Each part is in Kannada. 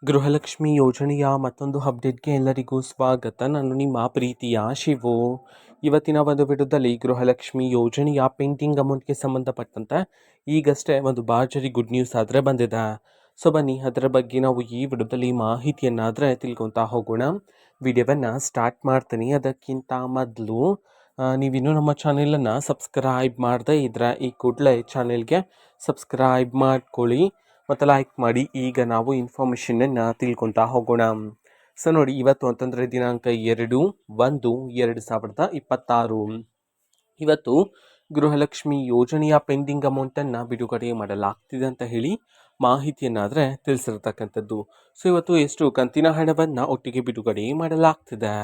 ಗೃಹಲಕ್ಷ್ಮಿ ಯೋಜನೆಯ ಮತ್ತೊಂದು ಅಪ್ಡೇಟ್ಗೆ ಎಲ್ಲರಿಗೂ ಸ್ವಾಗತ. ನಾನು ನಿಮ್ಮ ಪ್ರೀತಿಯ ಶಿವು. ಇವತ್ತಿನ ಒಂದು ವಿಡಿಯೋದಲ್ಲಿ ಗೃಹಲಕ್ಷ್ಮಿ ಯೋಜನೆಯ ಪೆಂಡಿಂಗ್ ಅಮೌಂಟ್ಗೆ ಸಂಬಂಧಪಟ್ಟಂತೆ ಈಗಷ್ಟೇ ಒಂದು ಭರ್ಜರಿ ಗುಡ್ ನ್ಯೂಸ್ ಆದರೆ ಬಂದಿದೆ. ಸೊ ಬನ್ನಿ ಅದರ ಬಗ್ಗೆ ನಾವು ಈ ವಿಡಿಯೋದಲ್ಲಿ ಮಾಹಿತಿಯನ್ನಾದರೆ ತಿಳ್ಕೊತಾ ಹೋಗೋಣ. ವಿಡಿಯೋವನ್ನು ಸ್ಟಾರ್ಟ್ ಮಾಡ್ತೀನಿ. ಅದಕ್ಕಿಂತ ಮೊದಲು ನೀವಿನ್ನೂ ನಮ್ಮ ಚಾನೆಲನ್ನು ಸಬ್ಸ್ಕ್ರೈಬ್ ಮಾಡದೇ ಇದ್ದರೆ ಈ ಕೂಡಲೇ ಚಾನೆಲ್ಗೆ ಸಬ್ಸ್ಕ್ರೈಬ್ ಮಾಡ್ಕೊಳ್ಳಿ ಮತ್ತು ಲೈಕ್ ಮಾಡಿ. ಈಗ ನಾವು ಇನ್ಫಾರ್ಮೇಷನನ್ನು ತಿಳ್ಕೊತಾ ಹೋಗೋಣ. ಸೊ ನೋಡಿ, ಇವತ್ತು ಅಂತಂದರೆ ದಿನಾಂಕ 2/1/2026. ಇವತ್ತು ಗೃಹಲಕ್ಷ್ಮಿ ಯೋಜನೆಯ ಪೆಂಡಿಂಗ್ ಅಮೌಂಟನ್ನು ಬಿಡುಗಡೆ ಮಾಡಲಾಗ್ತಿದೆ ಅಂತ ಹೇಳಿ ಮಾಹಿತಿಯನ್ನಾದರೆ ತಿಳಿಸಿರ್ತಕ್ಕಂಥದ್ದು. ಸೊ ಇವತ್ತು ಎಷ್ಟು ಕಂತಿನ ಹಣವನ್ನು ಒಟ್ಟಿಗೆ ಬಿಡುಗಡೆ ಮಾಡಲಾಗ್ತಿದೆ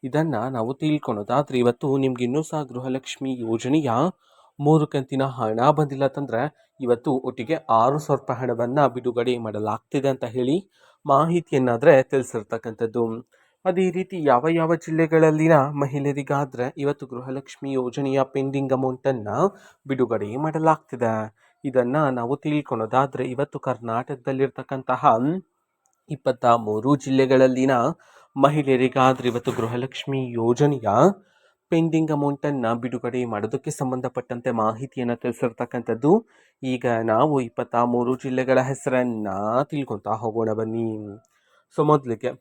ಇದನ್ನು ನಾವು ತಿಳ್ಕೊಳೋದಾದರೆ, ಇವತ್ತು ನಿಮ್ಗೆ ಇನ್ನೂ ಸಹ ಗೃಹಲಕ್ಷ್ಮಿ ಯೋಜನೆಯ 3 ಕಂತಿನ ಹಣ ಬಂದಿಲ್ಲ ಅಂತಂದರೆ ಇವತ್ತು ಒಟ್ಟಿಗೆ 6,000 ರೂಪಾಯಿ ಹಣವನ್ನು ಬಿಡುಗಡೆ ಮಾಡಲಾಗ್ತಿದೆ ಅಂತ ಹೇಳಿ ಮಾಹಿತಿಯನ್ನಾದರೆ ತಿಳಿಸಿರ್ತಕ್ಕಂಥದ್ದು. ಅದೇ ರೀತಿ ಯಾವ ಯಾವ ಜಿಲ್ಲೆಗಳಲ್ಲಿನ ಮಹಿಳೆಯರಿಗಾದರೆ ಇವತ್ತು ಗೃಹಲಕ್ಷ್ಮಿ ಯೋಜನೆಯ ಪೆಂಡಿಂಗ್ ಅಮೌಂಟನ್ನು ಬಿಡುಗಡೆ ಮಾಡಲಾಗ್ತಿದೆ ಇದನ್ನು ನಾವು ತಿಳ್ಕೊಳೋದಾದರೆ, ಇವತ್ತು ಕರ್ನಾಟಕದಲ್ಲಿರ್ತಕ್ಕಂತಹ 23 ಜಿಲ್ಲೆಗಳಲ್ಲಿನ ಮಹಿಳೆಯರಿಗಾದರೆ ಇವತ್ತು ಗೃಹಲಕ್ಷ್ಮಿ ಯೋಜನೆಯ ಪೆಂಡಿಂಗ್ ಅಮೌಂಟನ್ನು ಬಿಡುಗಡೆ ಮಾಡೋದಕ್ಕೆ ಸಂಬಂಧಪಟ್ಟಂತೆ ಮಾಹಿತಿಯನ್ನು ತಿಳಿಸಿರ್ತಕ್ಕಂಥದ್ದು. ಈಗ ನಾವು 23 ಜಿಲ್ಲೆಗಳ ಹೆಸರನ್ನು ತಿಳ್ಕೊತಾ ಹೋಗೋಣ ಬನ್ನಿ. ಸೊ ಮೊದಲಿಗೆ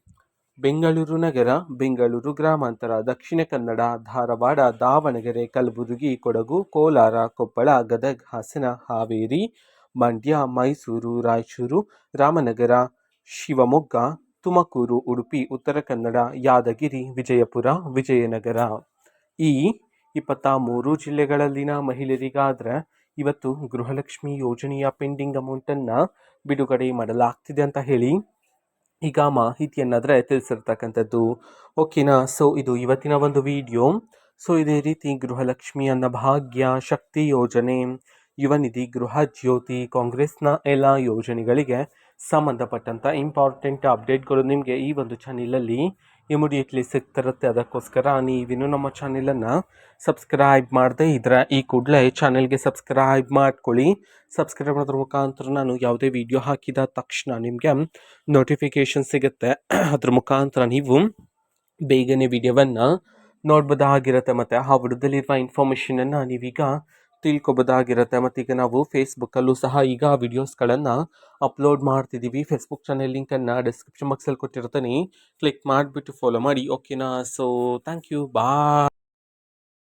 ಬೆಂಗಳೂರು ನಗರ, ಬೆಂಗಳೂರು ಗ್ರಾಮಾಂತರ, ದಕ್ಷಿಣ ಕನ್ನಡ, ಧಾರವಾಡ, ದಾವಣಗೆರೆ, ಕಲಬುರಗಿ, ಕೊಡಗು, ಕೋಲಾರ, ಕೊಪ್ಪಳ, ಗದಗ, ಹಾಸನ, ಹಾವೇರಿ, ಮಂಡ್ಯ, ಮೈಸೂರು, ರಾಯಚೂರು, ರಾಮನಗರ, ಶಿವಮೊಗ್ಗ, ತುಮಕೂರು, ಉಡುಪಿ, ಉತ್ತರ ಕನ್ನಡ, ಯಾದಗಿರಿ, ವಿಜಯಪುರ, ವಿಜಯನಗರ. ಈ 23 ಜಿಲ್ಲೆಗಳಲ್ಲಿನ ಮಹಿಳೆಯರಿಗಾದರೆ ಇವತ್ತು ಗೃಹಲಕ್ಷ್ಮಿ ಯೋಜನೆಯ ಪೆಂಡಿಂಗ್ ಅಮೌಂಟನ್ನು ಬಿಡುಗಡೆ ಮಾಡಲಾಗ್ತಿದೆ ಅಂತ ಹೇಳಿ ಈಗ ಮಾಹಿತಿಯನ್ನಾದರೆ ತಿಳಿಸಿರ್ತಕ್ಕಂಥದ್ದು. ಓಕೆನಾ. ಸೊ ಇದು ಇವತ್ತಿನ ಒಂದು ವಿಡಿಯೋ. ಸೊ ಇದೇ ರೀತಿ ಗೃಹಲಕ್ಷ್ಮಿ ಅನ್ನಭಾಗ್ಯ, ಶಕ್ತಿ ಯೋಜನೆ, ಯುವ ನಿಧಿ, ಗೃಹ ಜ್ಯೋತಿ, ಕಾಂಗ್ರೆಸ್ನ ಎಲ್ಲ ಯೋಜನೆಗಳಿಗೆ ಸಂಬಂಧಪಟ್ಟಂಥ ಇಂಪಾರ್ಟೆಂಟ್ ಅಪ್ಡೇಟ್ಗಳು ನಿಮಗೆ ಈ ಒಂದು ಚಾನೆಲಲ್ಲಿ ಇಮಿಡಿಯೇಟ್ಲಿ ಸಿಗ್ತಿರುತ್ತೆ. ಅದಕ್ಕೋಸ್ಕರ ನೀವಿನ್ನೂ ನಮ್ಮ ಚಾನೆಲನ್ನು ಸಬ್ಸ್ಕ್ರೈಬ್ ಮಾಡದೇ ಇದ್ದರೆ ಈ ಕೂಡಲೇ ಚಾನೆಲ್ಗೆ ಸಬ್ಸ್ಕ್ರೈಬ್ ಮಾಡ್ಕೊಳ್ಳಿ. ಸಬ್ಸ್ಕ್ರೈಬ್ ಮಾಡೋದ್ರ ಮುಖಾಂತರ ನಾನು ಯಾವುದೇ ವಿಡಿಯೋ ಹಾಕಿದ ತಕ್ಷಣ ನಿಮಗೆ ನೋಟಿಫಿಕೇಷನ್ ಸಿಗುತ್ತೆ. ಅದ್ರ ಮುಖಾಂತರ ನೀವು ಬೇಗನೆ ವಿಡಿಯೋವನ್ನು ನೋಡ್ಬೋದಾಗಿರುತ್ತೆ ಮತ್ತು ಆ ವಿಡಿಯೋದಲ್ಲಿರುವ ಇನ್ಫಾರ್ಮೇಷನನ್ನು ನೀವೀಗ ತಿಳ್ಕೊಬೋದಾಗಿರುತ್ತೆ. ಮತ್ತೀಗ ನಾವು ಫೇಸ್ಬುಕ್ಕಲ್ಲೂ ಸಹ ಈಗ ವಿಡಿಯೋಸ್ಗಳನ್ನು ಅಪ್ಲೋಡ್ ಮಾಡ್ತಿದ್ದೀವಿ. ಫೇಸ್ಬುಕ್ ಚಾನೆಲ್ ಲಿಂಕನ್ನು ಡಿಸ್ಕ್ರಿಪ್ಷನ್ ಬಾಕ್ಸಲ್ಲಿ ಕೊಟ್ಟಿರ್ತೀನಿ, ಕ್ಲಿಕ್ ಮಾಡಿಬಿಟ್ಟು ಫಾಲೋ ಮಾಡಿ. ಓಕೆನಾ. So thank you, bye.